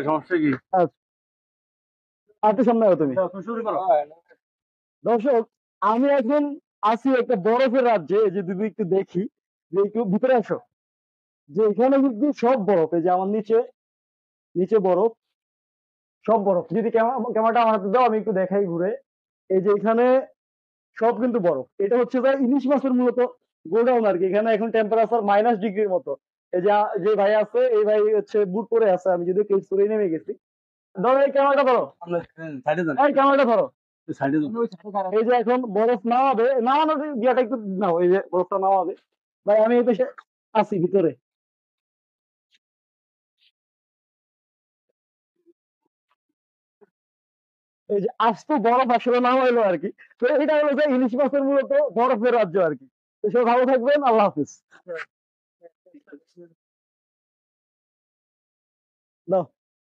সমস্যা কি? আচ্ছা, আর তো সামনে আছো তুমি। শুরু করো। দর্শক, আমি এখন আছি একটা বরফের রাজ্যে। এই যে দিদি একটু দেখি, যে একটু ভিতরে আসো, যে এখানে কিন্তু সব বরফ। এই যে আমার নিচে, নিচে বরফ, সব বরফ। যদি ক্যামেরাটা আমার হাতে দাও, আমি একটু দেখাই ঘুরে। এই যে এখানে সব কিন্তু বরফ। এটা হচ্ছে যে ইলিশ মাছের মূলত গোডাউন আর কি। এখানে এখন টেম্পারেচার -ডিগ্রির মতো। এই যে যে ভাই আছে, এই ভাই হচ্ছে বুট পরে আছে, আমি যদি কেস করে নেমে গেছি। ধরো এই ক্যামেরাটা ধরো, সাইডে যান, এই ক্যামেরাটা ধরো। সাইডে যান। এই যে এখন বরফ নামাবে, নামানোর গিয়াটা একটু নাও, এই যে বরফটা নামাবে। ভাই আমি এই পাশে আছি ভিতরে। এই যে আস্ত বরফ আসলে নামাইলো আর কি। তো এটা হলো যে ইলিশ মাছের মূলত বরফের রাজ্য আর কি। তো সব ভালো থাকবেন, আল্লাহ হাফিজ। দাও।